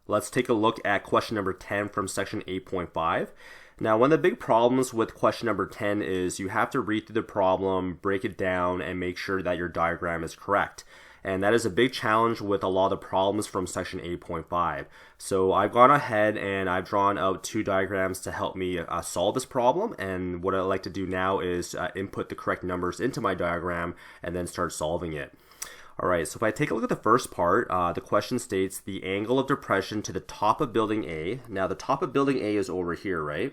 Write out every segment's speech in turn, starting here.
Let's take a look at question number 10 from section 8.5. Now, one of the big problems with question number 10 is you have to read through the problem, break it down, and make sure that your diagram is correct. And that is a big challenge with a lot of the problems from section 8.5. So I've gone ahead and I've drawn out two diagrams to help me solve this problem. And what I'd like to do now is input the correct numbers into my diagram and then start solving it. Alright, so if I take a look at the first part, the question states the angle of depression to the top of building A. Now the top of building A is over here, right?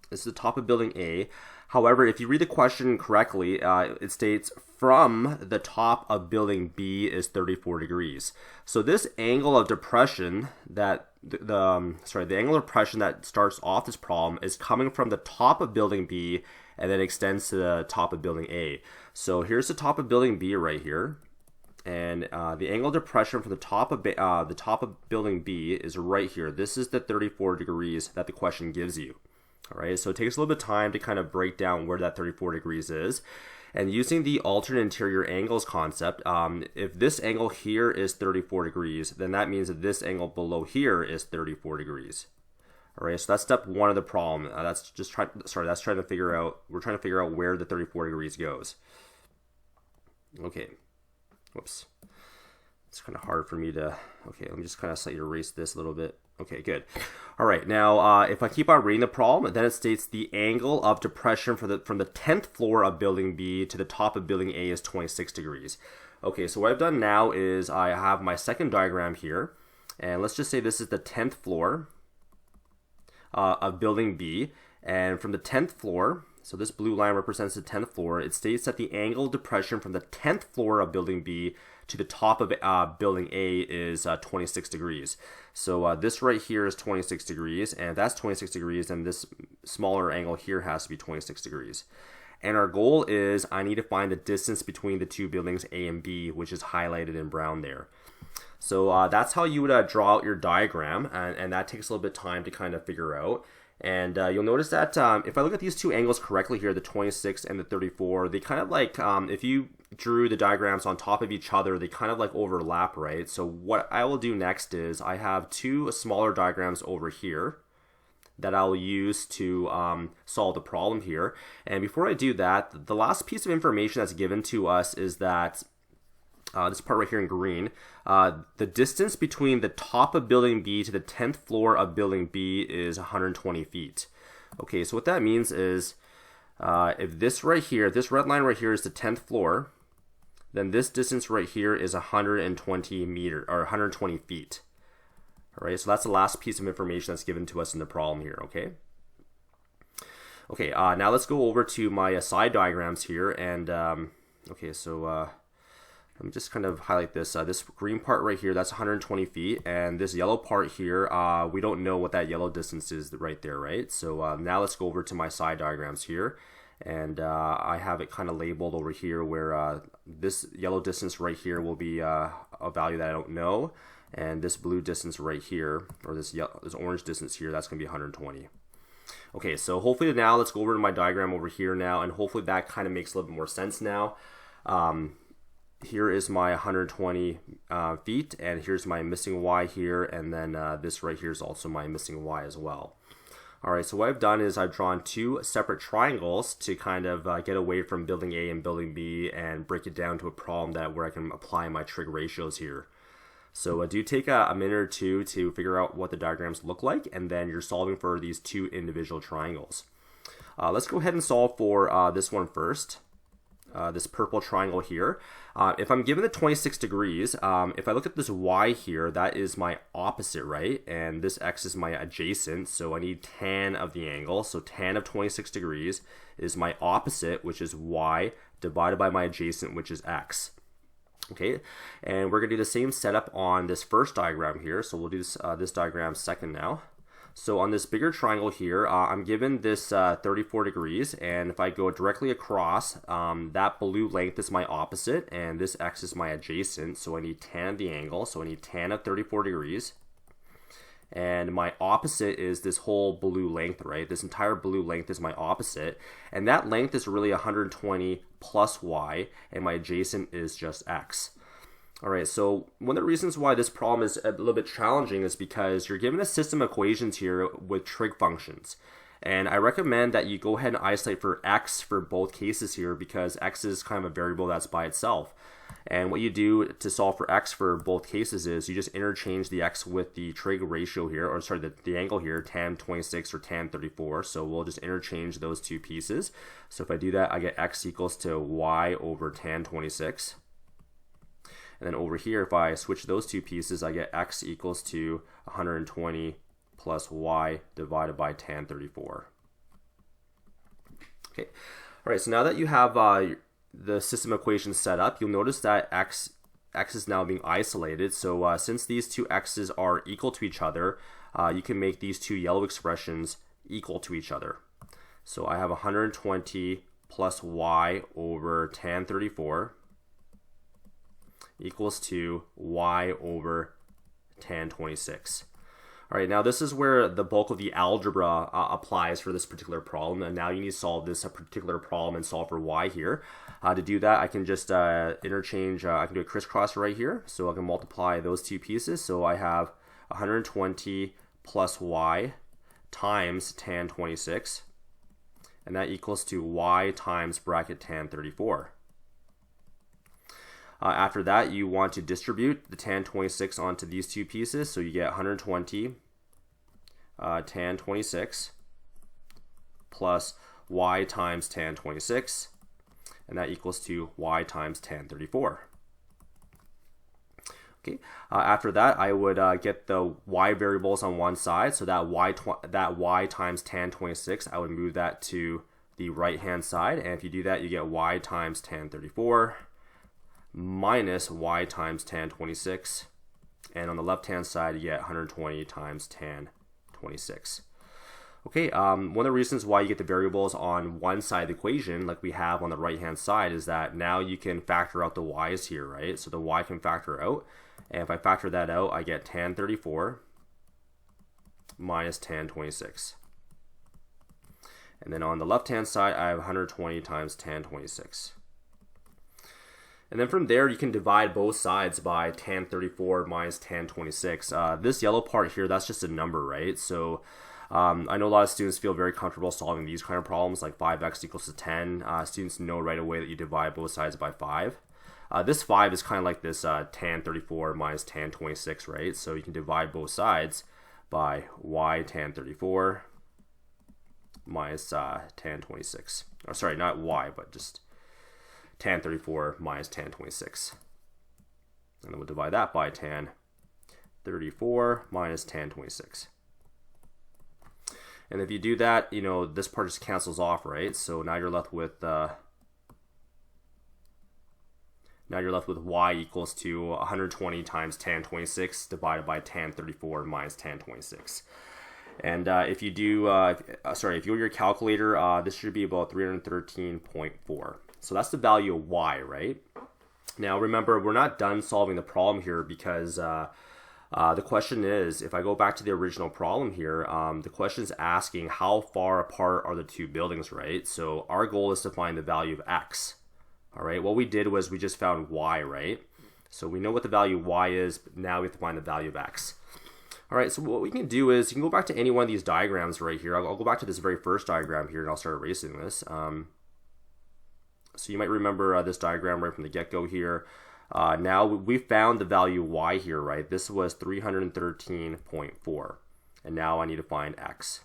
This is the top of building A. However, if you read the question correctly, it states from the top of building B is 34 degrees. So this angle of depression that the angle of depression that starts off this problem is coming from the top of building B and then extends to the top of building A. So here's the top of building B right here. And the angle of depression from the top of building B is right here. This is the 34 degrees that the question gives you. All right, so it takes a little bit of time to kind of break down where that 34 degrees is. And using the alternate interior angles concept, if this angle here is 34 degrees, then that means that this angle below here is 34 degrees. All right, so that's step one of the problem. That's trying to figure out. We're trying to figure out where the 34 degrees goes. Okay. Whoops. It's kind of hard for me to, okay, let me just kind of slightly erase this a little bit. Okay, good. All right, now if I keep on reading the problem, then it states the angle of depression from the 10th floor of building B to the top of building A is 26 degrees. Okay, so what I've done now is I have my second diagram here, and let's just say this is the 10th floor of building B, and from the 10th floor, so this blue line represents the 10th floor, it states that the angle of depression from the 10th floor of building B to the top of building A is 26 degrees. So this right here is 26 degrees, and if that's 26 degrees, then this smaller angle here has to be 26 degrees. And our goal is I need to find the distance between the two buildings A and B, which is highlighted in brown there. So that's how you would draw out your diagram, and that takes a little bit of time to kind of figure out. And you'll notice that if I look at these two angles correctly here, the 26 and the 34, they kind of like, if you drew the diagrams on top of each other, they kind of like overlap, right? So what I will do next is I have two smaller diagrams over here that I'll use to solve the problem here. And before I do that, the last piece of information that's given to us is that this part right here in green, the distance between the top of building B to the 10th floor of building B is 120 feet. Okay, so what that means is if this right here, this red line right here is the 10th floor, then this distance right here is 120 feet. All right, so that's the last piece of information that's given to us in the problem here, okay? Okay, now let's go over to my side diagrams here, and okay, so let me just kind of highlight this. This green part right here, that's 120 feet, and this yellow part here, we don't know what that yellow distance is right there, right? So now let's go over to my side diagrams here, and I have it kind of labeled over here where this yellow distance right here will be a value that I don't know, and this blue distance right here, or this orange distance here, that's going to be 120. Okay, so hopefully now let's go over to my diagram over here now, and hopefully that kind of makes a little bit more sense now. Here is my 120 feet, and here's my missing y here, and then this right here is also my missing y as well. Alright, so what I've done is I've drawn two separate triangles to kind of get away from building A and building B and break it down to a problem where I can apply my trig ratios here. So do take a minute or two to figure out what the diagrams look like, and then you're solving for these two individual triangles. Let's go ahead and solve for this one first. This purple triangle here. If I'm given the 26 degrees, if I look at this y here, that is my opposite, right? And this x is my adjacent, so I need tan of the angle. So tan of 26 degrees is my opposite, which is y, divided by my adjacent, which is x. Okay, and we're going to do the same setup on this first diagram here. So we'll do this diagram second now. So on this bigger triangle here, I'm given this 34 degrees, and if I go directly across, that blue length is my opposite, and this x is my adjacent, so I need tan of the angle, so I need tan of 34 degrees. And my opposite is this whole blue length, right? This entire blue length is my opposite, and that length is really 120 plus y, and my adjacent is just x. All right, so one of the reasons why this problem is a little bit challenging is because you're given a system of equations here with trig functions. And I recommend that you go ahead and isolate for x for both cases here because x is kind of a variable that's by itself. And what you do to solve for x for both cases is you just interchange the x with the trig ratio here, or sorry, the angle here, tan 26 or tan 34. So we'll just interchange those two pieces. So if I do that, I get x equals to y over tan 26. And then over here, if I switch those two pieces, I get x equals to 120 plus y divided by tan 34. Okay, all right, so now that you have the system equation set up, you'll notice that x is now being isolated. So since these two x's are equal to each other, you can make these two yellow expressions equal to each other. So I have 120 plus y over tan 34 equals to y over tan 26. All right, now this is where the bulk of the algebra applies for this particular problem, and now you need to solve this particular problem and solve for y here. To do that, I can just interchange, I can do a crisscross right here, so I can multiply those two pieces. So I have 120 plus y times tan 26, and that equals to y times bracket tan 34. After that, you want to distribute the tan 26 onto these two pieces. So you get 120 tan 26 plus y times tan 26. And that equals to y times tan 34. Okay. After that, I would get the y variables on one side. So that y times tan 26, I would move that to the right-hand side. And if you do that, you get y times tan 34. Minus y times tan 26, and on the left hand side you get 120 times tan 26. Okay, one of the reasons why you get the variables on one side of the equation like we have on the right hand side is that now you can factor out the y's here, right? So the y can factor out, and if I factor that out, I get tan 34 minus tan 26. And then on the left hand side I have 120 times tan 26. And then from there, you can divide both sides by tan 34 minus tan 26. This yellow part here, that's just a number, right? So I know a lot of students feel very comfortable solving these kind of problems, like 5x equals to 10. Students know right away that you divide both sides by 5. This 5 is kind of like this tan 34 minus tan 26, right? So you can divide both sides by y tan 34 minus tan 26. Or sorry, not y, but just tan 34 minus tan 26. And then we'll divide that by tan 34 minus tan 26. And if you do that, you know, this part just cancels off, right? So now you're left with y equals to 120 times tan 26 divided by tan 34 minus tan 26. And if you do, if you go to your calculator, this should be about 313.4. So that's the value of y, right? Now remember, we're not done solving the problem here because the question is, if I go back to the original problem here, the question is asking how far apart are the two buildings, right? So our goal is to find the value of x. All right, what we did was we just found y, right? So we know what the value of y is, but now we have to find the value of x. All right, so what we can do is you can go back to any one of these diagrams right here. I'll go back to this very first diagram here and I'll start erasing this. So you might remember this diagram right from the get-go here. Now we found the value y here, right? This was 313.4. And now I need to find x.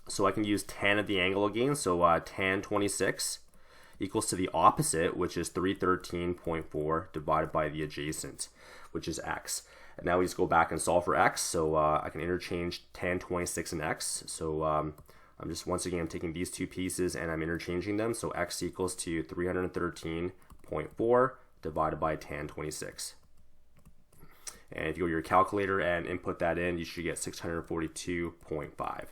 So I can use tan at the angle again. So tan 26 equals to the opposite, which is 313.4 divided by the adjacent, which is x. And now we just go back and solve for x. So I can interchange tan 26 and x. So I'm just, once again, I'm taking these two pieces and I'm interchanging them. So x equals to 313.4 divided by tan 26. And if you go to your calculator and input that in, you should get 642.5.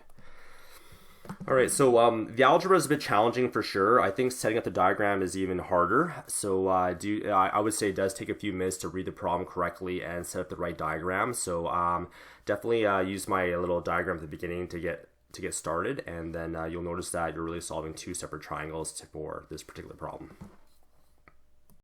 All right, so the algebra is a bit challenging for sure. I think setting up the diagram is even harder. So I would say it does take a few minutes to read the problem correctly and set up the right diagram. So definitely use my little diagram at the beginning to get started, and then you'll notice that you're really solving two separate triangles for this particular problem.